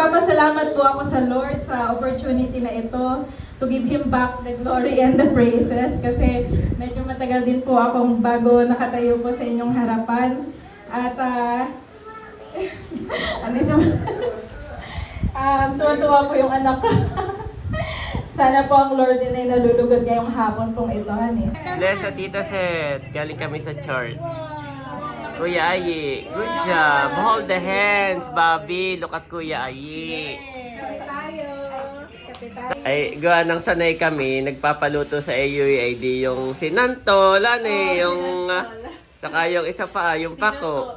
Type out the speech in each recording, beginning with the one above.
Nagpapasalamat po ako sa Lord sa opportunity na ito to give Him back the glory and the praises kasi medyo matagal din po akong bago nakatayo po sa inyong harapan. At ano naman, tuwa-tuwa po yung anak ko. Sana po ang Lord din ay nalulugod ngayong hapon pong ito. Bless sa Tita Seth. Galing kami sa church. Kuya Ayi, good job. Hold the hands, Bobby. Look at Kuya Ayi. Ay, gawa ng sanay kami, nagpapaluto sa AUAD yung sinanto, lani, yung saka yung isa pa, yung pako.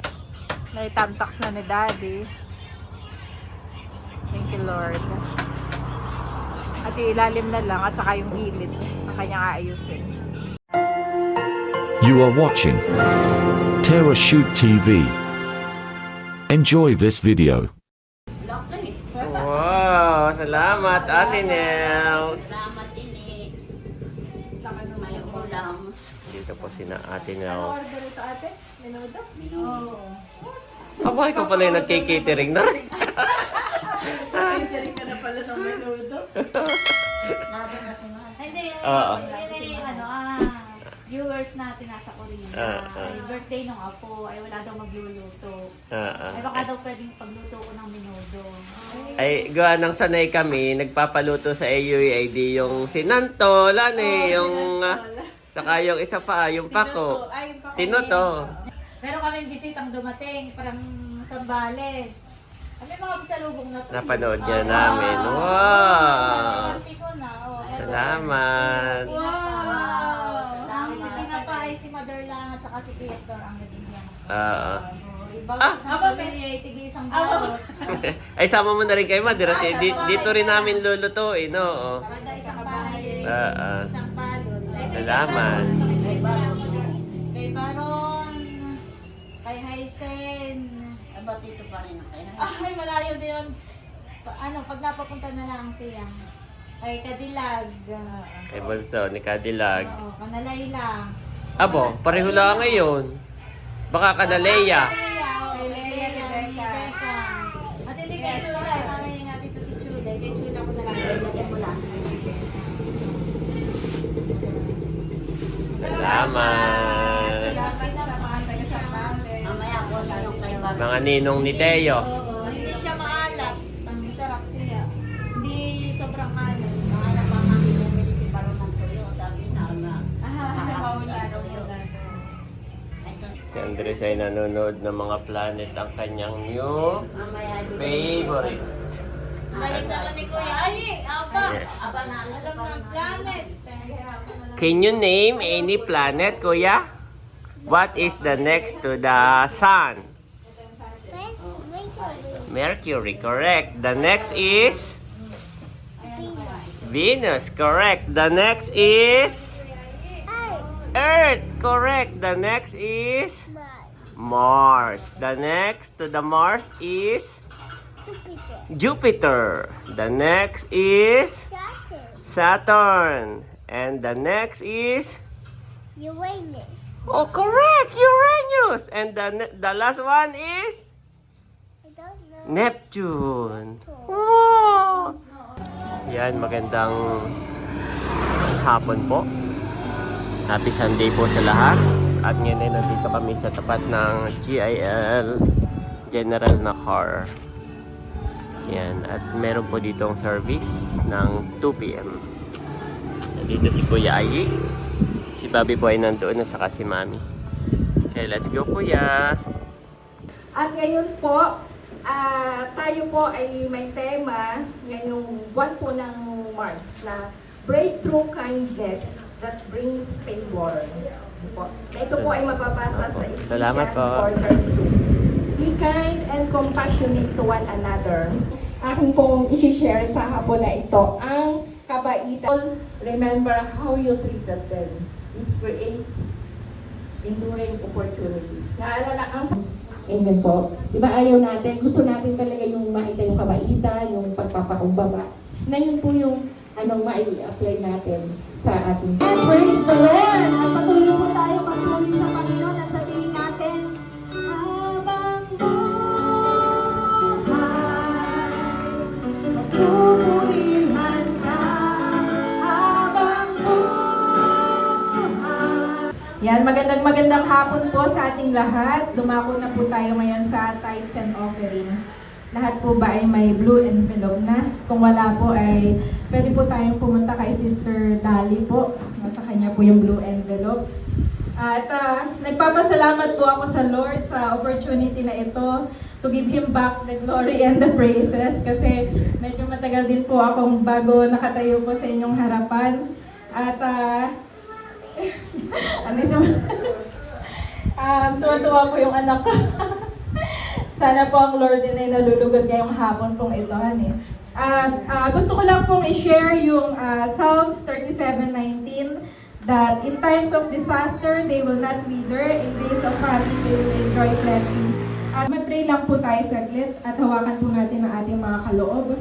Naitamtax na ni Daddy. Thank you, Lord. At yung ilalim na lang at saka yung gilid ang kanyang aayusin. You are watching Terra Shoot TV. Enjoy this video. Wow, salamat Ate Nels. Salamat ini. May ulam. Dito po sina Ate Nels. Order ito ate? Menudo? Aba, ikaw pala yung nagkikitering na rin. Catering ka na pala sa menudo. Hindi, Oo. yun ay viewers natin nasa Korea. Ay, birthday nung apo, ay wala daw magluluto. Ay baka daw pwedeng pagluto ko ng menudo. Ay, gawa ng sanay kami, nagpapaluto sa AUAD yung sinanto, lani, yung saka yung isa pa, yung pako. Tinoto. Meron kaming bisitang dumating, parang Sambales. May mga bisalubong na to. Napanood niya namin. Wow! Salamat. Pinapay si Mother lang at saka si Creator ang nabigyan. Oo. Ibang isang pamilya ay tigil isang balot. Ay, sama mo na rin kayo, Madira. Dito rin namin lulutuin, no? Kada isang bahay ay Oo. isang balot. Salamat. Kay Baron, kay Hysen. Ba't dito pa rin kayo? Ay, malayo din yun. Pag napapunta na lang siya. Kay Kadilag. Kay Bonso, ni Cadillac. Oo, Kanalay lang. Abo, pareho lang ngayon. Baka Kanaleya. Kay Leia, ni Becca. At hindi kay Chula. Mamaya natin ito si Chula. Kay Chula ko na lang. Kay Mula. Salamat. Mamaya ko tanong kayo ba? Mga ninong ni Teo. Hindi siya maalat. Masarap siya. Hindi sobrang maalat. Mga napamami bumili si Baron ng tuyo. Sabi na nga. Sa Maulado. Si Andres ay nanonood ng mga planet ang kanyang new Mamaya favorite. Galing naman ni Kuya. Ay, apa. Yes. Aba na Alam ng planet. Can you name any planet, Kuya? What is the next to the sun? Mercury, correct. The next is Venus, correct. The next is Earth, correct. The next is Mars. The next to the Mars is Jupiter. The next is Saturn. And the next is Uranus. oh, correct, Uranus. And the last one is I don't know. Neptune. Wow! Yan, magandang hapon po. Happy Sunday po sa lahat. At ngayon ay nandito kami sa tapat ng GIL General na car. Yan, at meron po dito ang service ng 2 p.m. Nandito si Kuya Ayi. Si Bobby po ay nandoon at saka si Mami. Okay, let's go, Kuya. At ngayon po, tayo po ay may tema ngayong buwan po ng March na Breakthrough Kindness that Brings Favor. Ito po ay mababasa sa Salamat po. Ephesians 4:32. Be kind and compassionate to one another. Akin pong isi-share sa hapon na ito ang kabaitan. Remember how you treated them. It creates enduring opportunities. Naalala ang Amen po. Diba ayaw natin, gusto natin talaga yung makita yung kabaitan, yung pagpapakumbaba. Na yun po yung mai-apply natin sa ating. And praise the Lord! At patuloy po tayo magpuri sa Panginoon na sabihin natin, habang buhay Yan, magandang hapon po sa ating lahat. Dumako na po tayo ngayon sa tithes and offering. Lahat po ba ay may blue envelope na? Kung wala po ay pwede po tayong pumunta kay Sister Dali po. Nasa kanya po yung blue envelope. At nagpapasalamat po ako sa Lord sa opportunity na ito to give Him back the glory and the praises kasi medyo matagal din po akong bago nakatayo po sa inyong harapan. At ano naman? Tuwa-tuwa po yung anak ko. Sana po ang Lord din ay nalulugod ngayong hapon pong ito. Gusto ko lang pong i-share yung Psalms 37:19 that in times of disaster, they will not wither. In days of famine, they will enjoy plenty. Mag-pray lang po tayo saglit at hawakan po natin ang ating mga kaloob.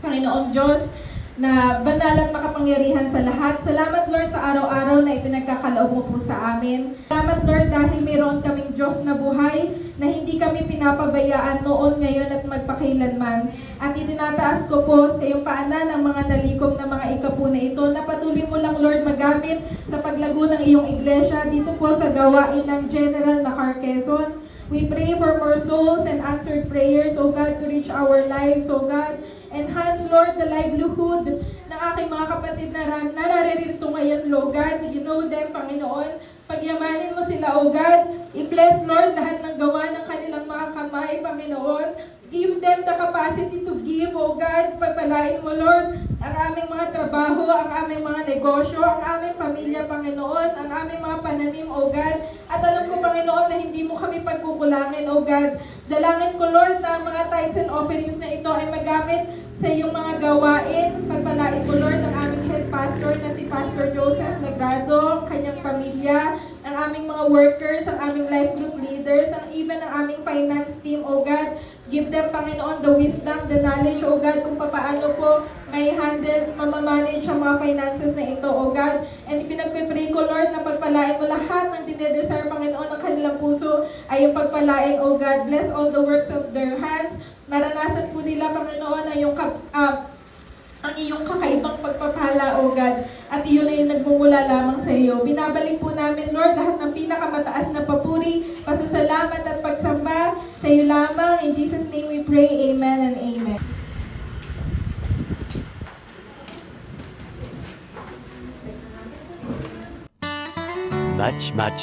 Panginoong Diyos, na banal at makapangyarihan sa lahat. Salamat Lord sa araw-araw na ipinagkakaloob mo po sa amin. Salamat Lord dahil mayroon kaming Diyos na buhay na hindi kami pinapabayaan noon, ngayon at magpakailanman. At itinataas ko po sa iyong paanan ang mga nalikom na mga ikapu na ito na patuloy mo lang Lord magamit sa paglago ng iyong iglesia dito po sa gawain ng General Nakar, Quezon. We pray for more souls and answered prayers, O God, to reach our lives, O God. Enhance, Lord, the livelihood ng aking mga kapatid na naririto ngayon, Lord God. You know them, Panginoon. Pagyamanin mo sila, O God. I-bless, Lord, lahat ng gawa ng kanilang mga kamay, Panginoon. Give them the capacity to give, O God. Pagpalain mo, Lord, ang aming mga trabaho, ang aming mga negosyo, ang aming pamilya, Panginoon, ang aming mga pananim, O God. At alam ko, Panginoon, na hindi mo kami pagkukulangin, O God. Dalangin ko, Lord, na ang mga tithes and offerings na ito ay magamit sa iyong mga gawain. Pagpalain mo, Lord, ang aming head pastor na si Pastor Joseph Lagrado, ang kanyang pamilya, ang aming mga workers, ang aming life group leaders, ang even ang aming finance team, O God. Give them, Panginoon, the wisdom, the knowledge, O God, kung paano po may handle, mamamanage ang mga finances na ito, O God. And ipinagpipray ko, Lord, na pagpalain mo lahat ng dinedesire, Panginoon, ng kanilang puso ay yung pagpalain, O God. Bless all the works of their hands. Naranasan po nila, Panginoon, ang iyong kakaibang pagpapala, O God. At iyon ay nagmumula lamang sa iyo. Binabalik po namin, Lord, lahat ng pinakamataas na papuri, pasasalamat at pagsamba sa iyo lamang. In Jesus' name we pray. Amen and amen.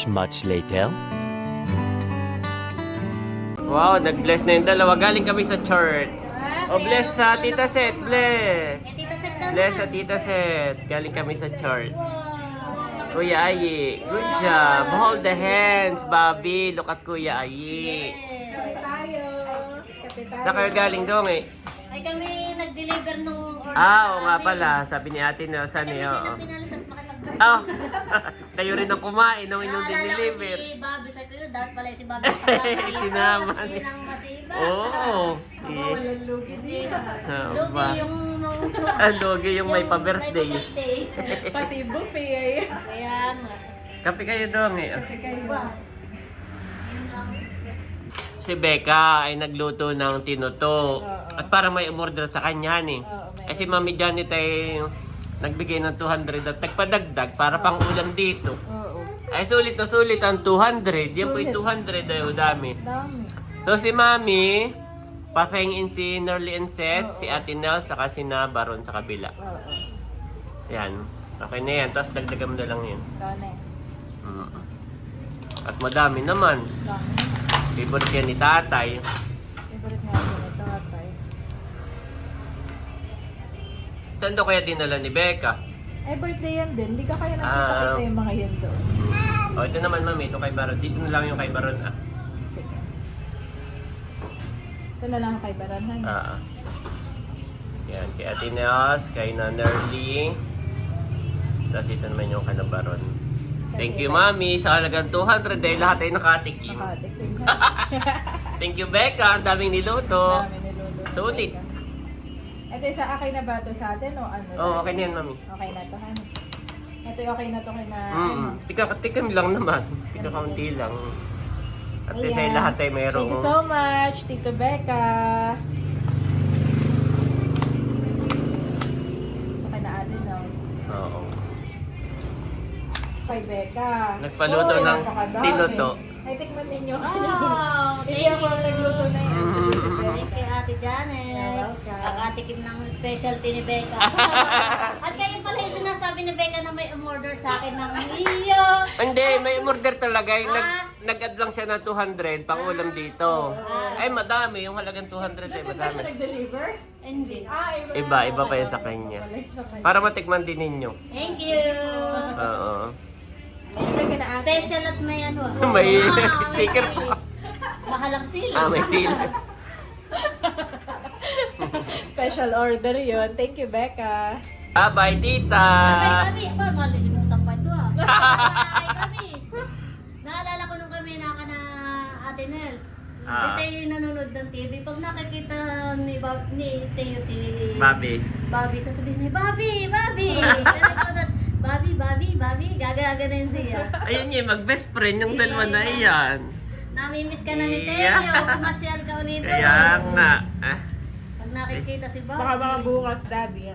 Much later. Wow, nag-bless na yung dalawa. Galing kami sa church. O, bless sa Tita Seth. Bless. Bless sa Tita Seth. Galing kami sa church. Kuya Ayi. Good job. Hold the hands, Bobby. Look at Kuya Ayi. Sa kayo galing dong eh. Ay kami nag-deliver nung order. Oo nga pala. Sabi ni Ate Nelson eh. Oo. Oh, kayo rin ang kumain nung inyong diniliver. Si Bobby, sabi ko, dapat pala si Bobby. Sinama Kasi nang masiba. Oo. Walang lugi din. Lugi yung... Lugi yung may pa-birthday. Pati buffet. Kaya nga. Kape kayo dong eh. Iba. Si Becca ay nagluto ng tinuto. At parang may umorder sa kanya eh. Ay si Mami Janet ay nagbigay ng 200 at nagpadagdag para pang ulam dito. Ay sulit na sulit ang 200. Yan po yung 200 ay dami. So si Mami, papahingin si Nerly and Seth, si Ate Nels, saka si Baron sa kabila. Yan. Okay na yan. Tapos dagdagan mo na lang yan. At madami naman. Favorite yan ni Tatay. Favorite nga ako ni Tatay. Saan daw kaya dinala ni Becca? Eh, birthday yan din. Hindi ka kaya nakita yung mga yan doon. O, ito naman, Mami. Ito kay Baron. Dito na lang yung kay Baron, ah. Ito na lang kay Baran. Yan. Kay Ate Nels, kay Nerly. Tapos ito naman yung kay Baron. Thank you, Mami. Sa halagang 200 dahil lahat ay nakatikim. Thank you, Becca. Ang daming niluto. Sulit. Ito isa okay na ba ito sa atin o ano? Oo, okay na yan, Mami. Okay na ito, han. Ito okay na ito kay na... Tika lang naman. Tika kaunti lang. At sa lahat ay mayroong... Thank you so much, Tito Becca. Okay na atin, no? Oo. kay Becca. Nagpaluto ng tinuto. Ay, tikman ninyo. Oh, Hindi ako ang nagluto na yun. Thank you, Ate Janet. Kakatikim ng specialty ni Becca. At kayo pala yung sinasabi ni Becca na may umorder sa akin ng iyo. Hindi, may order talaga. Nag-add lang siya ng 200 pang ulam dito. Ay, madami. Yung halagang 200 ay madami. Nag-deliver? Hindi. Iba pa yan sa kanya. Para matikman din ninyo. Thank you. Oo. Special at may ano. May sticker pa. Mahalang sila. May seal. Special order yun. Thank you, Becca. Bye, tita. Kami. Aba, malilimutan pa ito ah. Kami. Naalala ko nung kami na Ate Nels. Si Teo yung nanonood ng TV. Pag nakikita ni Teo si Bobby, sasabihin niya, Bobby! Bobby, gagaga na yun siya. Ayun yun, mag-best friend yung dalawa na iyan. Namimiss ka na ni Teo, Yeah. pumasyal ka ulit. Kaya nga. Pag nakikita si Bobby. Baka mga bukas, Daddy.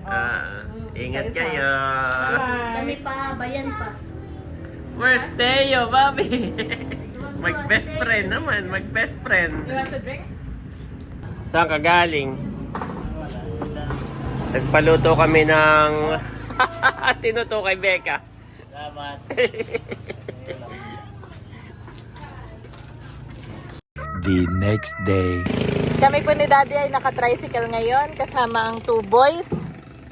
Ingat kayo. Kami pa, bayan pa. Where's Teo, Bobby? Mag-best friend naman, mag-best friend. You want to drink? Saan ka galing? Nagpaluto kami ng tinuto kay Becca. Salamat. The next day. Kami po ni Daddy ay naka-tricycle ngayon kasama ang 2 boys.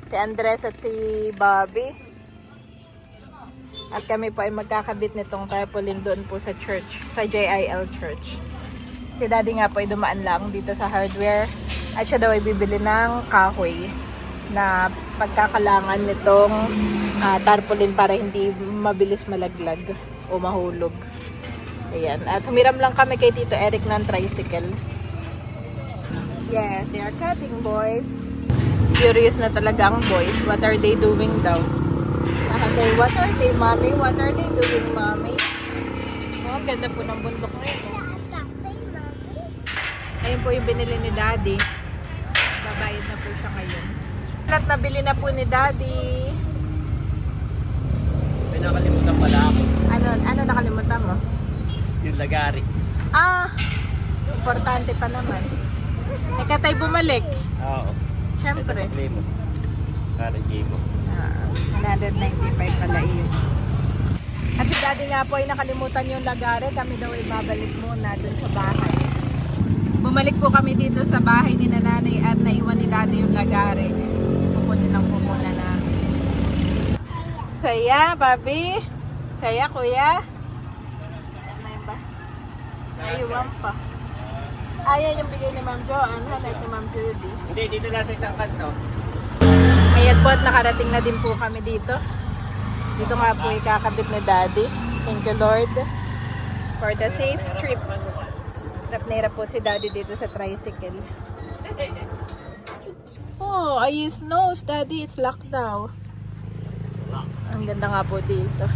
Si Andres at si Bobby. At kami po ay magkakabit nitong tarpaulin doon po sa church, sa JIL Church. Si Daddy nga po ay dumaan lang dito sa hardware at siya daw ay bibili ng kahoy na pagkakalangan nitong tarpaulin para hindi mabilis malaglag o mahulog. Ayan. At humiram lang kami kay Tito Eric ng tricycle. Yes, they are cutting, boys. Curious na talaga ang boys. What are they doing daw? Okay, what are they, mommy? What are they doing, mommy? Oh, ang ganda po ng bundok ngayon. Ayun po yung binili ni Daddy. Babayad na po siya ngayon. At nabili na po ni Daddy. May nakalimutan pala ako. Ano nakalimutan mo? Yung lagari. Importante pa naman. Teka tayo bumalik. Oo. Siyempre. Para Jibo. 195 pala yun. At si Daddy nga po ay nakalimutan yung lagare. Kami daw ay babalik muna dun sa bahay. Bumalik po kami dito sa bahay ni Nanay at naiwan ni Daddy yung lagare. Pupunin lang po muna namin. Saya, Bobby. Saya, kuya. May ba? Naiwan pa. Ayan yung bigay ni Ma'am Joanne. Hanay ni Ma'am Judy. Hindi, dito lang sa isang kanto. Ayan po at nakarating na din po kami dito. Dito nga po ikakabit ni Daddy. Thank you, Lord, for the safe trip. Hirap na hirap po si Daddy dito sa tricycle. Oh, ayos nose, Daddy. It's locked daw. Ang ganda nga po dito.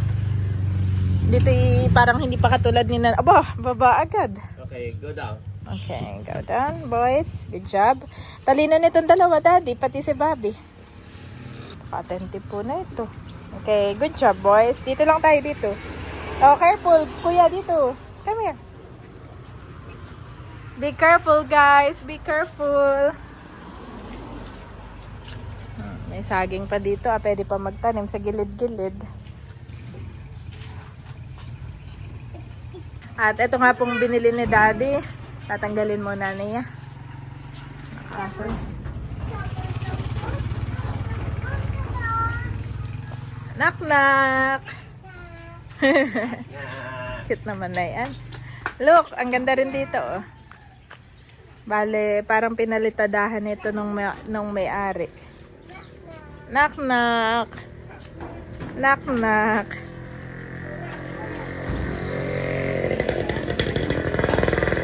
Dito parang hindi pa katulad ni Nan. Aba, baba agad. Okay, go down. Okay, go down, boys. Good job. Talino nitong dalawa, Daddy. Pati si Bobby. Attentive po na ito. Okay, good job, boys. Dito lang tayo dito. Oh, careful. Kuya, dito. Come here. Be careful, guys. Be careful. May saging pa dito. Pwede pa magtanim sa gilid-gilid. At ito nga pong binili ni Daddy. Tatanggalin muna niya. Okay. Knock-knock! Cute naman na yan. Look, ang ganda rin dito. Oh. Bale, parang pinalitadahan ito nung may-ari. Knock-knock! Knock-knock!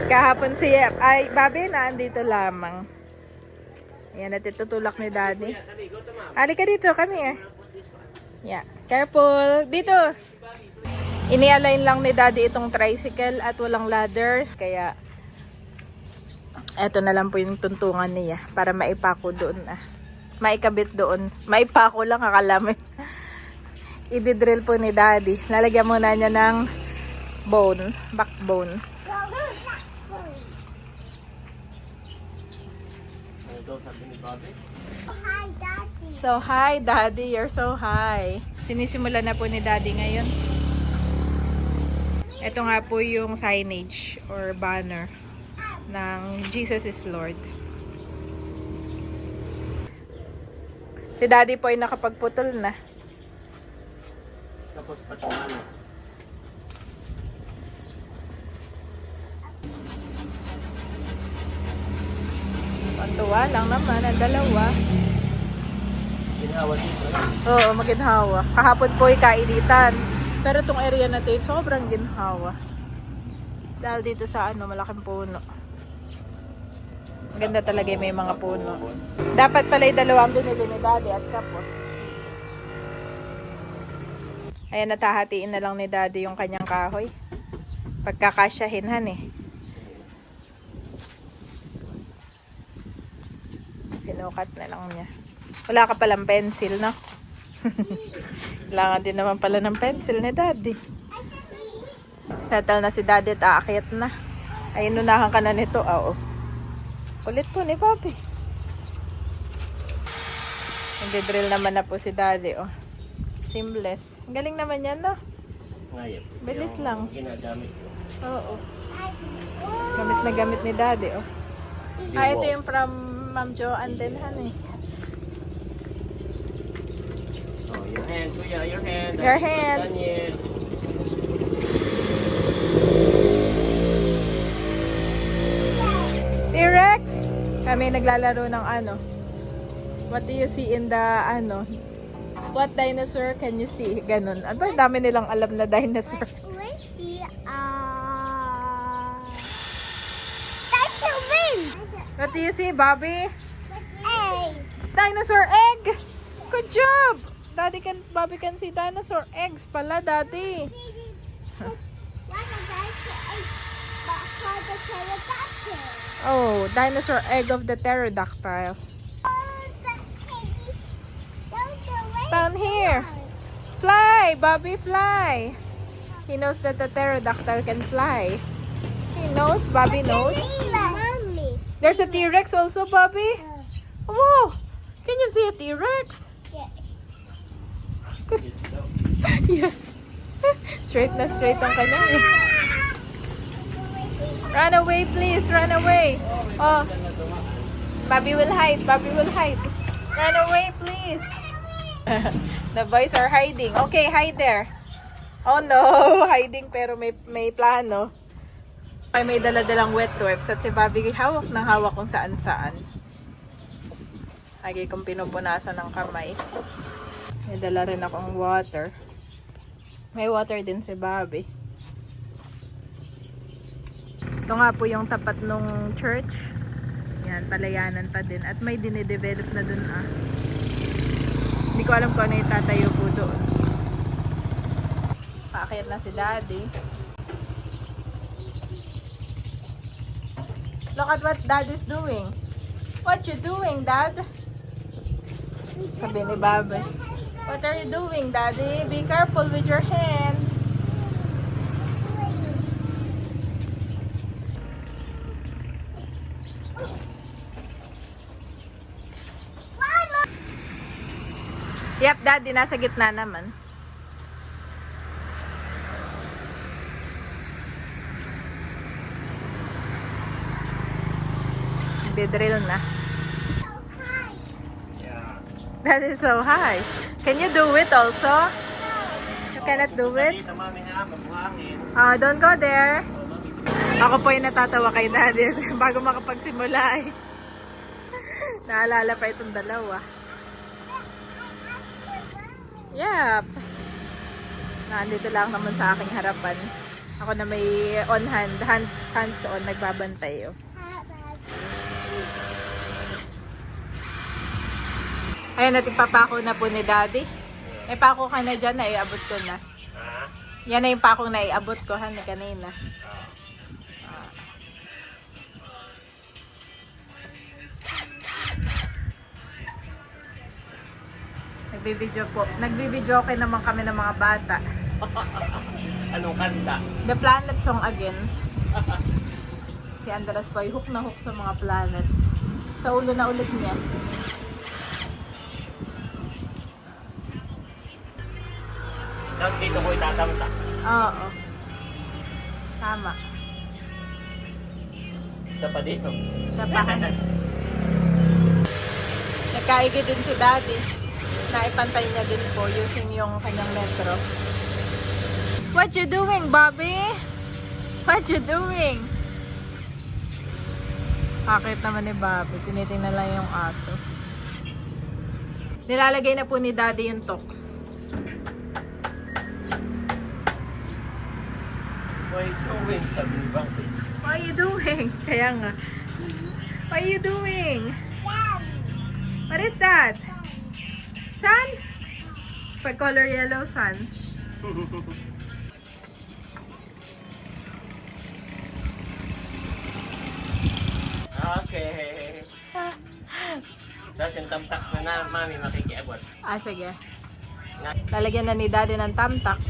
Kahapon siya, ay, Bobby, naandito lamang. Ayan, at itutulak ni Daddy. Halika dito, come here. Yeah, careful. Dito. Ini-align lang ni Daddy itong tricycle at walang ladder. Kaya, eto na lang po yung tuntungan niya para maipako doon. Maikabit doon. Maipako lang, akala mo. i-drill po ni Daddy. Lalagyan muna niya ng bone, backbone. So, hi Daddy, you're so high. Sinisimula na po ni Daddy ngayon. Ito nga po yung signage or banner ng Jesus is Lord. Si Daddy po ay nakapagputol na. Tapos patungan. Pantuwa lang naman ang dalawa. Ginhawa dito. Oo, maginhawa. Kahapon po ay kainitan. Pero itong area na ito, sobrang ginhawa. Dahil dito sa malaking puno. Ang ganda talaga yung may mga puno. Dapat pala yung dalawang binili ni Daddy at kapos. Ayan, natahatiin na lang ni Daddy yung kanyang kahoy. Pagkakasyahinhan eh. Sinukat na lang niya. Wala ka palang pencil, no? Kailangan din naman pala ng pencil ni Daddy. Settle na si Daddy at aakyat na. Ay, inunahan ka na nito. Oo. Kulit po ni Papi. Nagde-drill naman na po si Daddy, oh. Seamless. Ang galing naman yan, no? Ngayon. Bilis lang. Ginagamit ko. Oo. Gamit na gamit ni Daddy, oh. Ah, ito yung from Ma'am Joanne din, han eh. Oh, your hand, kuya, your hand. Your hand. Daniel. T-Rex! Kami naglalaro ng What do you see in the What dinosaur can you see? Ganun. Aba, dami nilang alam na dinosaur. Let's see, that's a wing! What do you see, Bobby? Egg! Dinosaur egg! Good job! Bobby can see dinosaur eggs pala, Daddy. What a dinosaur egg! But for the pterodactyl. Oh, dinosaur egg of the pterodactyl. Oh, the egg is Down here. Fly, Bobby, fly. He knows that the pterodactyl can fly. He knows, Bobby knows. Mommy. There's a T-Rex also, Bobby. Wow! Can you see a T-Rex? Yes. Straight na straight ang kanya. Run away, please. Run away. Oh. Bobby will hide. Bobby will hide. Run away, please. The boys are hiding. Okay, hide there. Oh no, hiding pero may plano. Ay, may dala-dalang wet wipes at si Bobby hawak ng hawak kung saan-saan. Lagi kong pinupunasan ng kamay. May dala rin akong water. May water din si Bobby. Ito nga po yung tapat nung church. Yan, palayanan pa din. At may dinidevelop na dun Hindi ko alam kung ano yung tatayo po doon. Paakyat na si Daddy. Look at what Dad is doing. What you doing, Dad? Sabi ni Bobby. What are you doing, Daddy? Be careful with your hand. Yep, Daddy, nasa gitna naman. Nagde-drill na. That is so high. Can you do it also? You cannot do it? Don't go there. Ako po yung natatawa kay Daddy. Bago makapagsimula ay naalala pa itong dalawa. Yep. Nandito lang naman sa aking harapan. Ako na may on hands on, nagbabantay. Oh. Ayan, natin papako na po ni Daddy. May pako ka na dyan, naiabot ko na. Yan na yung pakong naiabot ko, kanina. Nagbibideo okay naman kami ng mga bata. Anong kanta? The Planet Song again. Si Andres po ay hook na hook sa mga planets. Sa ulo na ulit niya. Saan dito ko itatamta? Oo. Tama. Sa pa dito. Napahan. Nagkaigi din si Daddy. Naipantay niya din po using yung kanyang metro. What you doing, Bobby? What you doing? Akit naman ni Bobby. Tinitingnan lang yung ato. Nilalagay na po ni Daddy yung tox. Wait, wait. Sabi ni Bang. What are you doing? Kaya nga. What are you doing? What is that? Sun? Pag color yellow, sun. Okay. Tapos yung tamtak na mami makikiabot. Ah, sige. Lalagyan na ni Daddy ng tamtak.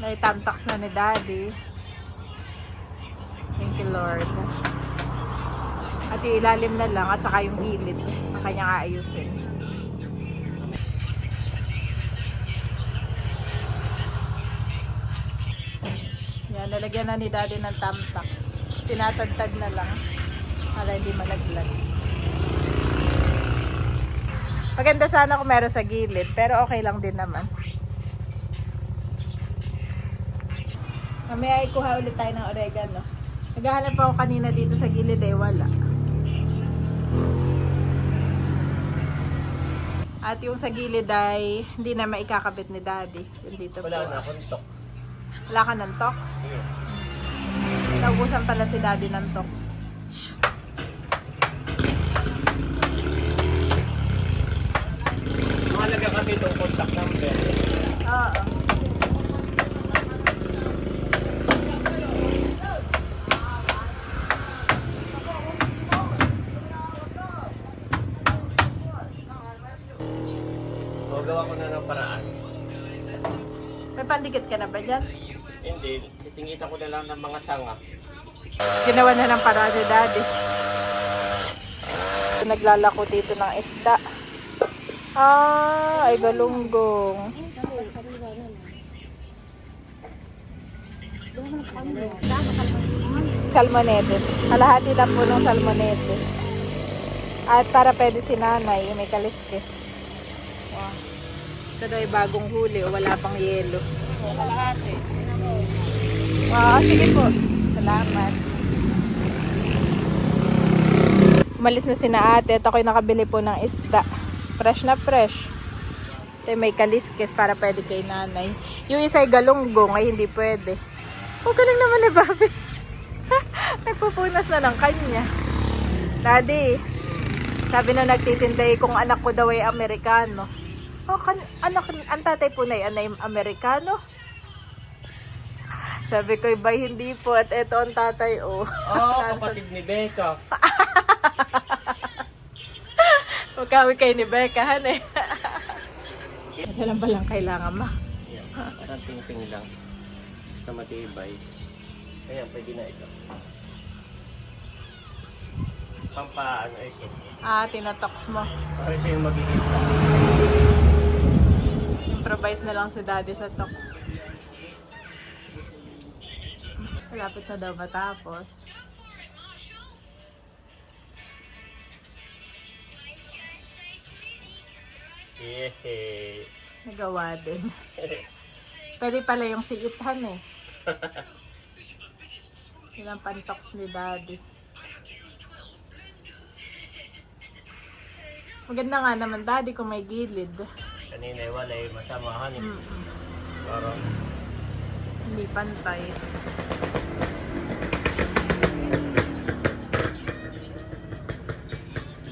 May tamtak na ni Daddy. Thank you, Lord. At yung ilalim na lang at saka yung gilid na kanyang aayusin. Yan, nalagyan na ni Daddy ng tamtak. Tinatagtag na lang para hindi malaglag. Maganda sana kung meron sa gilid, pero okay lang din naman. Mamaya ikuha ulit tayo ng oregano. Naghahanap ako kanina dito sa gilid eh, wala. At yung sa gilid ay hindi na maikakabit ni Daddy. Yung dito Wala po. na akong tox. Wala ka ng tox? Naubusan pala si Daddy ng tox. Mahalaga kasi itong contact number. Oo. O, gawa ko na ng paraan. May pandikit ka na ba dyan? Hindi, sisingitan ko na lang ng mga sanga. Ginawa na ng paraan si Daddy. Naglalako dito ng isda. Ah, ay galunggong. Salmonete. Kalahati lang po ng salmonete. At para pwede si nanay, may kaliskis. Wow. Ito daw ay bagong huli o wala pang yelo. Kalahati. Wow, sige po. Salamat. Umalis na sina ate at ako'y nakabili po ng isda. Fresh na fresh. Ito may kaliskis para pwede kay nanay. Yung isa ay galunggong ay hindi pwede. Oh, galing naman ni Bobby. Nagpupunas na ng kanya. Daddy, sabi na nagtitinday kung anak ko daw ay Amerikano. Oh, anak, ang tatay po na ay Amerikano? Sabi ko, iba hindi po. At eto ang tatay, oh. Oh, kapatid ni Becca. Magkawi kayo ni Becca, han eh. Ito lang ba lang kailangan ma? Yan, parang ting-ting lang. Basta matibay. Ayan, pwede na ito. Pampaano ito. Ah, tinotox mo. Para ito yung magiging Improvise na lang si Daddy sa tox. Malapit na daw matapos. Yehey. Nagawa din. Pwede pala yung siithan eh. Yun ang pantox ni Daddy. Maganda nga naman Daddy kung may gilid. Kanina ay wala yung masamahan eh. Parang Hindi pantay.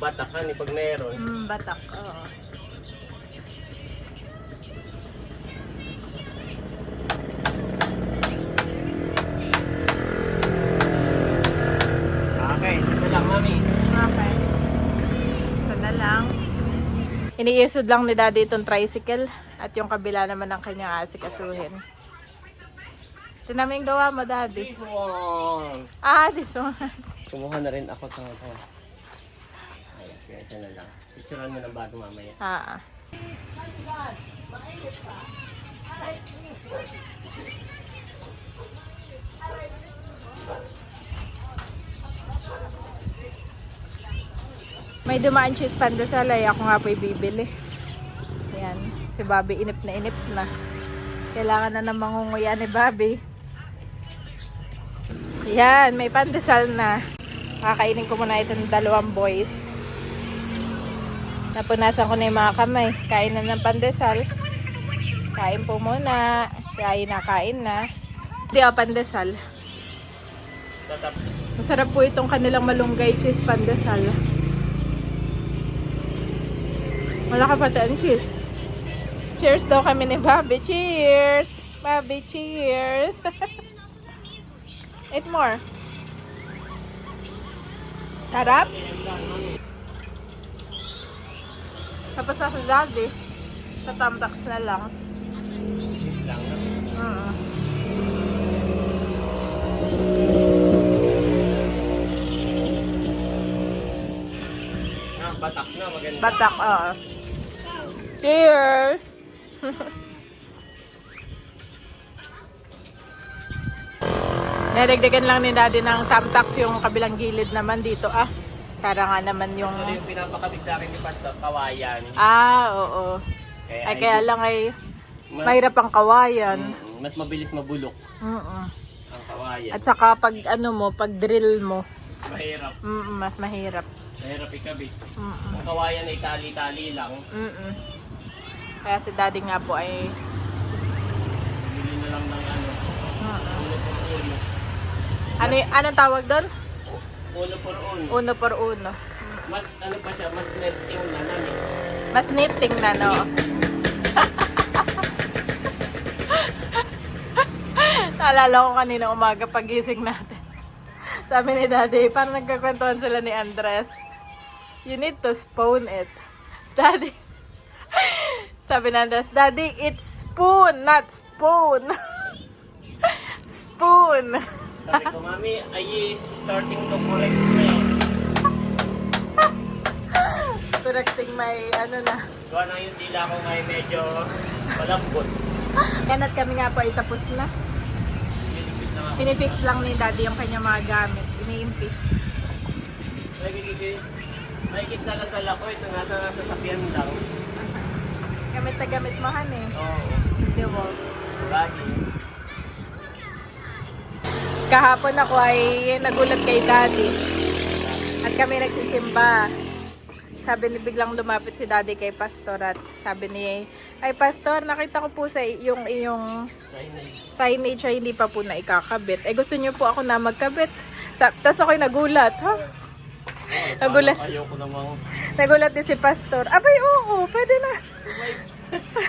batakan eh pag meron. Batak, oo. Iniisod lang ni Daddy itong tricycle at yung kabila naman ng kanyang asikasuhin. Ito namin gawa mo, Daddy. This one! Ah, this one. Kumuha na rin ako ng ito. Ay, kaya ito na lang. Picturean mo ng bago mamaya. Ah. May dumaan cheese pandesal ay ako nga po'y bibili. Ayan, si Bobby inip na. Kailangan na ng mangunguya ni Bobby. Ayan, may pandesal na. Kakainin ko muna itong dalawang boys. Napunasan ko na yung mga kamay. Kain na ng pandesal. Kain po muna. Kain na. Hindi pandesal. Masarap po itong kanilang malunggay cheese pandesal. Wala ka pati ang cheese. Cheers daw kami ni Bobby. Cheers! Bobby, cheers! Eat more. Sarap? Tapos sa Daddy, tatamtax na lang. Batak na, maganda. Batak, oo. Cheers! Nadagdagan lang ni Daddy ng tamtax yung kabilang gilid naman dito. Para nga naman yung... Ano yung pinapakabit sa akin ni Pastor? Kawayan. Oo. Kaya lang ay mahirap ang kawayan. Mas mabilis mabulok ang kawayan. At saka pag pag drill mo, Mahirap. mas mahirap. Mahirap ikabit. Ang kawayan ay tali-tali lang. Kaya si Daddy nga po ay Bili na lang ng uno por uno. anong tawag doon? Uno por uno. Uno por uno. Mas pa siya, mas netting na namin. Mas knitting na, no? Naalala ko kanina umaga pagising natin. Sabi ni Daddy, parang nagkakwentuhan sila ni Andres. You need to spoon it. Daddy. Sabi ni Andres, Daddy, it's spoon, not spoon. Spoon. Sabi ko, Mami, ay starting to correct me. Correcting my na. Gawa na yung dila ko ngayon medyo malambot. Yan at kami nga po ay tapos na. Pinifix lang ni Daddy yung kanya mga gamit. Iniimpis. Nakikit na lang dala ko. Ito nasa sakyan lang. Gamit na gamit mo, Han eh. Oo. Di ba? Lagi. Kahapon ako ay nagulat kay Daddy. At kami nagsisimba. Sabi ni biglang lumapit si Daddy kay Pastor at sabi ni, ay Pastor, nakita ko po sa yung iyong signage ay hindi pa po na ikakabit. Gusto niyo po ako na magkabit. Tapos ako'y nagulat. Ha? Nagulat. Ayoko namang. Nagulat din si Pastor. Abay, oo, pwede na.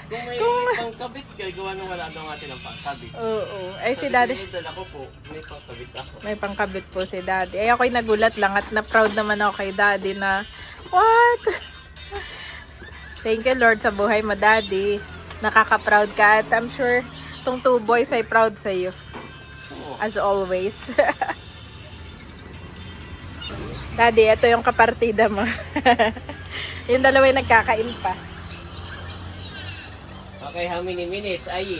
Kung may pangkabit, gawa nung wala daw natin ang pangkabit. Oo. Ay si Daddy. Dala ko po, may pangkabit ako. May pangkabit po si Daddy. Ay ako'y nagulat lang at na-proud naman ako kay Daddy na, what? Thank you Lord sa buhay mo, Daddy. Nakaka-proud ka at I'm sure tong two boys ay proud sa iyo. As always. Daddy, ito yung kapartida mo. Yung dalawa yung nagkakain pa. Okay, how many minutes? Ay.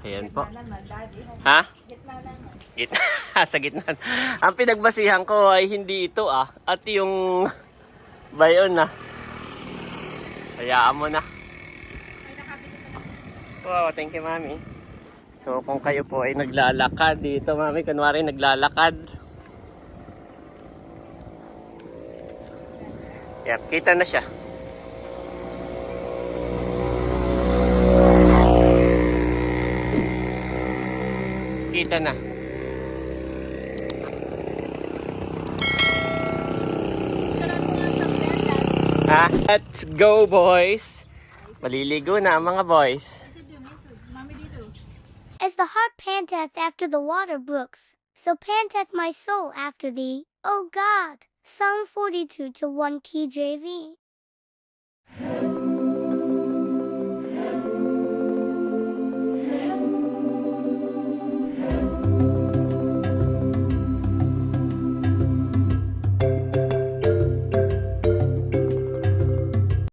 Ayan po. Ha? Gitna. Sa gitna. Ang pinagbasihan ko ay hindi ito at yung bayon na. Hayaan mo na. Wow, thank you, Mami. So, kung kayo po ay naglalakad dito, Mami, kunwari naglalakad. Yep, kita na siya. Kita na. Let's go, boys. Maliligo na ang mga boys. As the heart panteth after the water brooks, so panteth my soul after thee, O God. Psalm 42 to 1 KJV.